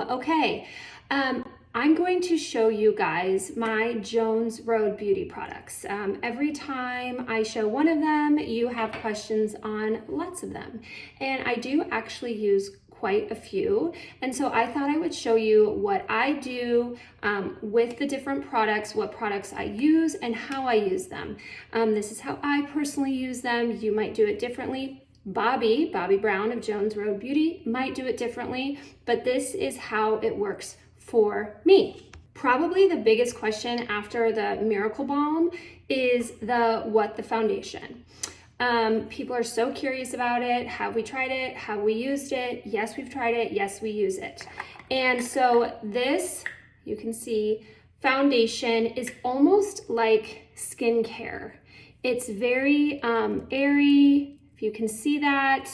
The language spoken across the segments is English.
Okay. I'm going to show you guys my Jones Road beauty products. Every time I show one of them, you have questions on lots of them. And I do actually use quite a few. And so I thought I would show you what I do with the different products, what products I use and how I use them. This is how I personally use them. You might do it differently. Bobby Brown of Jones Road Beauty might do it differently, but this is how it works for me. Probably the biggest question after the Miracle Balm is the foundation. People are so curious about it. Have we tried it? Have we used it? Yes, we've tried it. Yes, we use it. And so this, you can see, foundation is almost like skincare. It's very airy, if you can see that.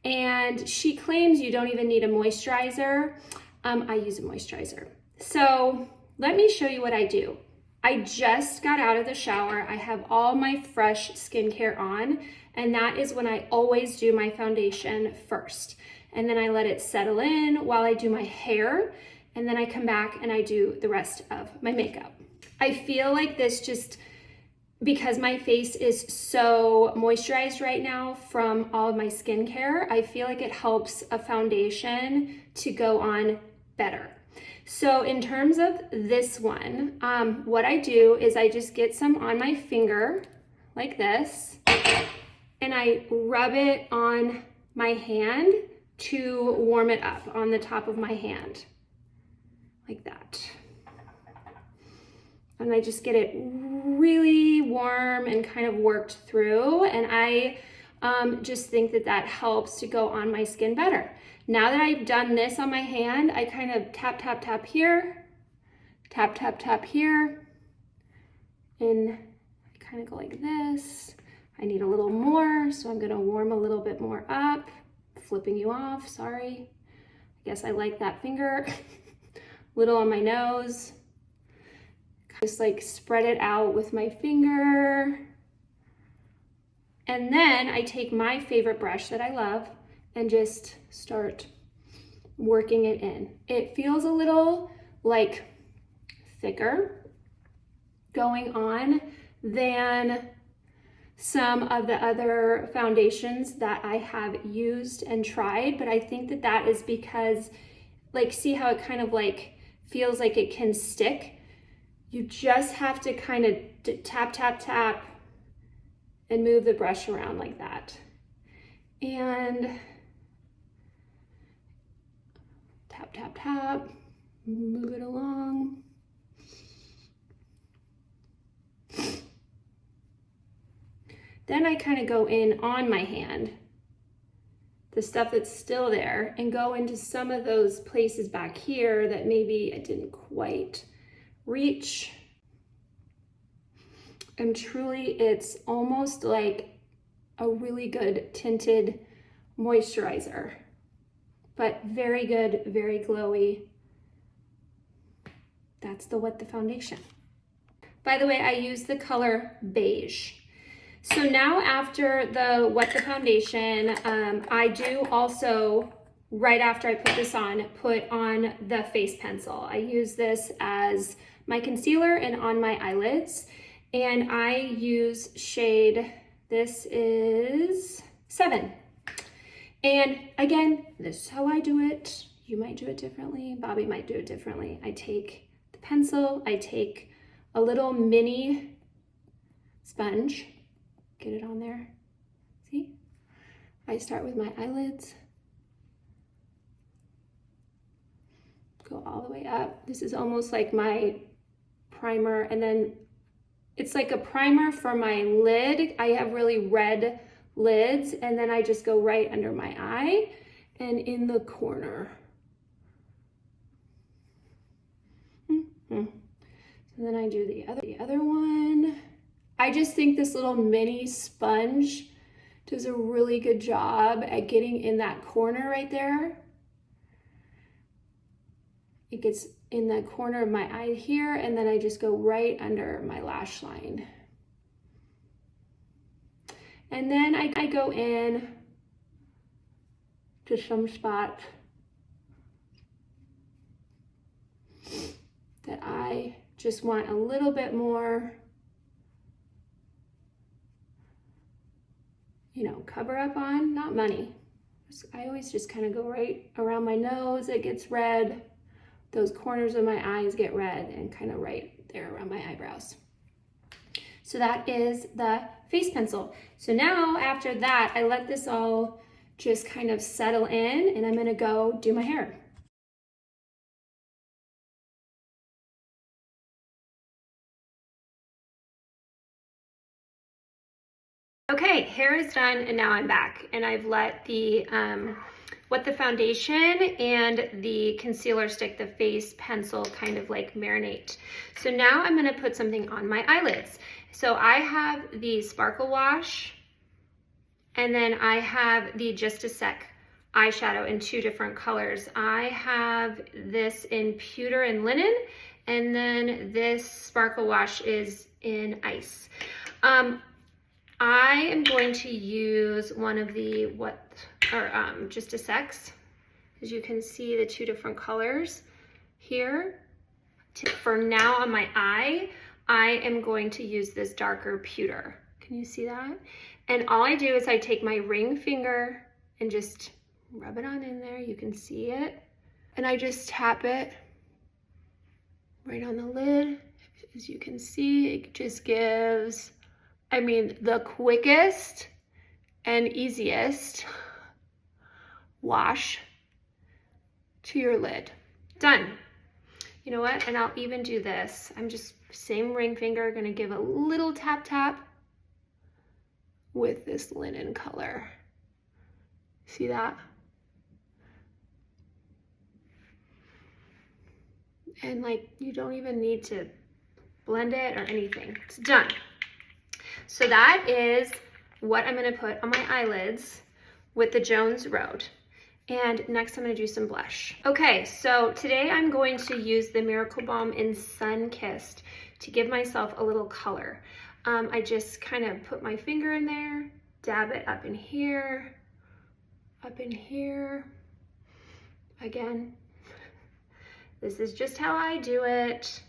And she claims you don't even need a moisturizer. I use a moisturizer. So let me show you what I do. I just got out of the shower. I have all my fresh skincare on, and that is when I always do my foundation first. And then I let it settle in while I do my hair, and then I come back and I do the rest of my makeup. I feel like this just, because my face is so moisturized right now from all of my skincare, I feel like it helps a foundation to go on better. So in terms of this one, what I do is I just get some on my finger like this, and I rub it on my hand to warm it up on the top of my hand, like that. And I just get it really warm and kind of worked through. And I just think that that helps to go on my skin better. Now that I've done this on my hand, I kind of tap, tap, tap here, tap, tap, tap here. And I kind of go like this. I need a little more, so I'm gonna warm a little bit more up. Flipping you off, sorry. I guess I like that finger. Little on my nose. Just like spread it out with my finger. And then I take my favorite brush that I love and just start working it in. It feels a little like thicker going on than some of the other foundations that I have used and tried, but I think that that is because, like, see how it kind of like feels like it can stick? You just have to kind of tap, tap, tap and move the brush around like that. And tap, tap, tap, move it along. Then I kind of go in on my hand, the stuff that's still there, and go into some of those places back here that maybe I didn't quite reach. And truly, it's almost like a really good tinted moisturizer, but very good, very glowy. That's the What the Foundation. By the way, I use the color beige. So now after the What the Foundation, I do also, right after I put this on, put on the face pencil. I use this as my concealer and on my eyelids. And I use shade, this is 7. And again, this is how I do it. You might do it differently. Bobby might do it differently. I take the pencil, I take a little mini sponge, get it on there. See? I start with my eyelids, go all the way up. This is almost like my primer, and then it's like a primer for my lid. I have really red lids, and then I just go right under my eye and in the corner. And then I do the other one. I just think this little mini sponge does a really good job at getting in that corner right there. It gets in the corner of my eye here, and then I just go right under my lash line. And then I go in to some spots just want a little bit more, you know, cover up on, not money. I always just kind of go right around my nose. It gets red. Those corners of my eyes get red, and kind of right there around my eyebrows. So that is the face pencil. So now after that, I let this all just kind of settle in, and I'm gonna go do my hair. Okay, hair is done, and now I'm back, and I've let the foundation and the concealer stick, the face pencil, kind of like marinate. So now I'm gonna put something on my eyelids. So I have the Sparkle Wash, and then I have the Just a Sec eyeshadow in 2 different colors. I have this in Pewter and Linen, and then this Sparkle Wash is in Ice. I am going to use one of the Just a Secs. As you can see, the 2 different colors here. For now on my eye, I am going to use this darker pewter. Can you see that? And all I do is I take my ring finger and just rub it on in there. You can see it. And I just tap it right on the lid. As you can see, it just gives, I mean, the quickest and easiest wash to your lid. Done. You know what? And I'll even do this. I'm just, same ring finger, gonna give a little tap tap with this linen color. See that? And like, you don't even need to blend it or anything. It's done. So that is what I'm gonna put on my eyelids with the Jones Road. And next I'm gonna do some blush. Okay, so today I'm going to use the Miracle Balm in Sun Kissed to give myself a little color. I just kind of put my finger in there, dab it up in here, again. This is just how I do it.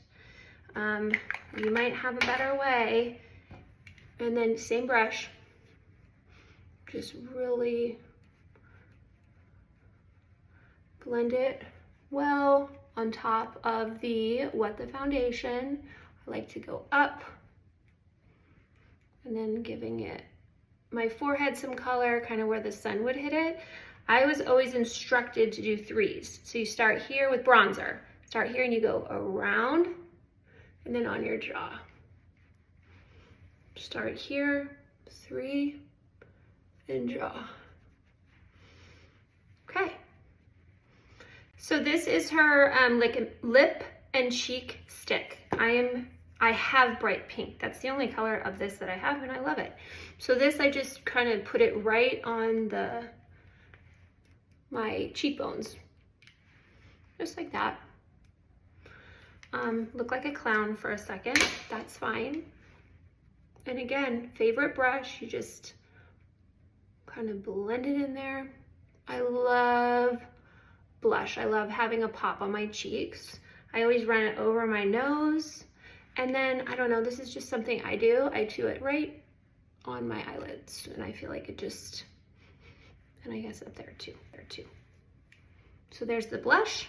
You might have a better way. And then same brush, just really blend it well on top of the foundation. I like to go up and then giving it my forehead some color, kind of where the sun would hit it. I was always instructed to do 3s. So you start here with bronzer. Start here and you go around and then on your jaw. Start here, 3, and jaw. Okay. So this is her like lip and cheek stick. I have bright pink. That's the only color of this that I have, and I love it. So this, I just kind of put it right on my cheekbones, just like that. Look like a clown for a second. That's fine. And again, favorite brush, you just kind of blend it in there. I love blush. I love having a pop on my cheeks. I always run it over my nose. And then, I don't know, this is just something I do. I do it right on my eyelids. And I feel like it just, and I guess up there too. So there's the blush.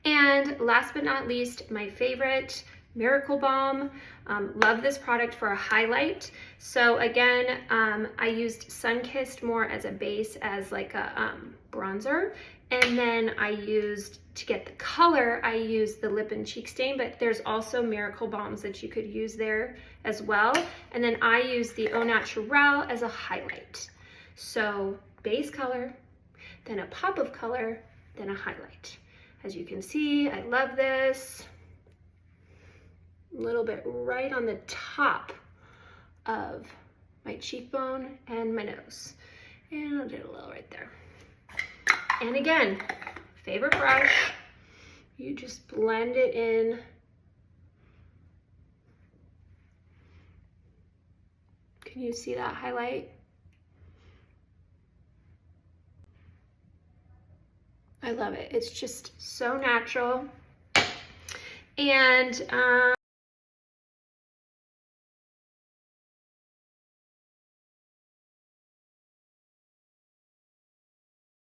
And last but not least, my favorite, Miracle Balm. Love this product for a highlight. So again, I used Sunkissed more as a base, as like a bronzer. And then I used, to get the color, I used the lip and cheek stain, but there's also Miracle Balms that you could use there as well. And then I used the Au Naturel as a highlight. So base color, then a pop of color, then a highlight. As you can see, I love this. A little bit right on the top of my cheekbone and my nose. And I'll do a little right there. And again, favorite brush, you just blend it in. Can you see that highlight? I love it. It's just so natural. And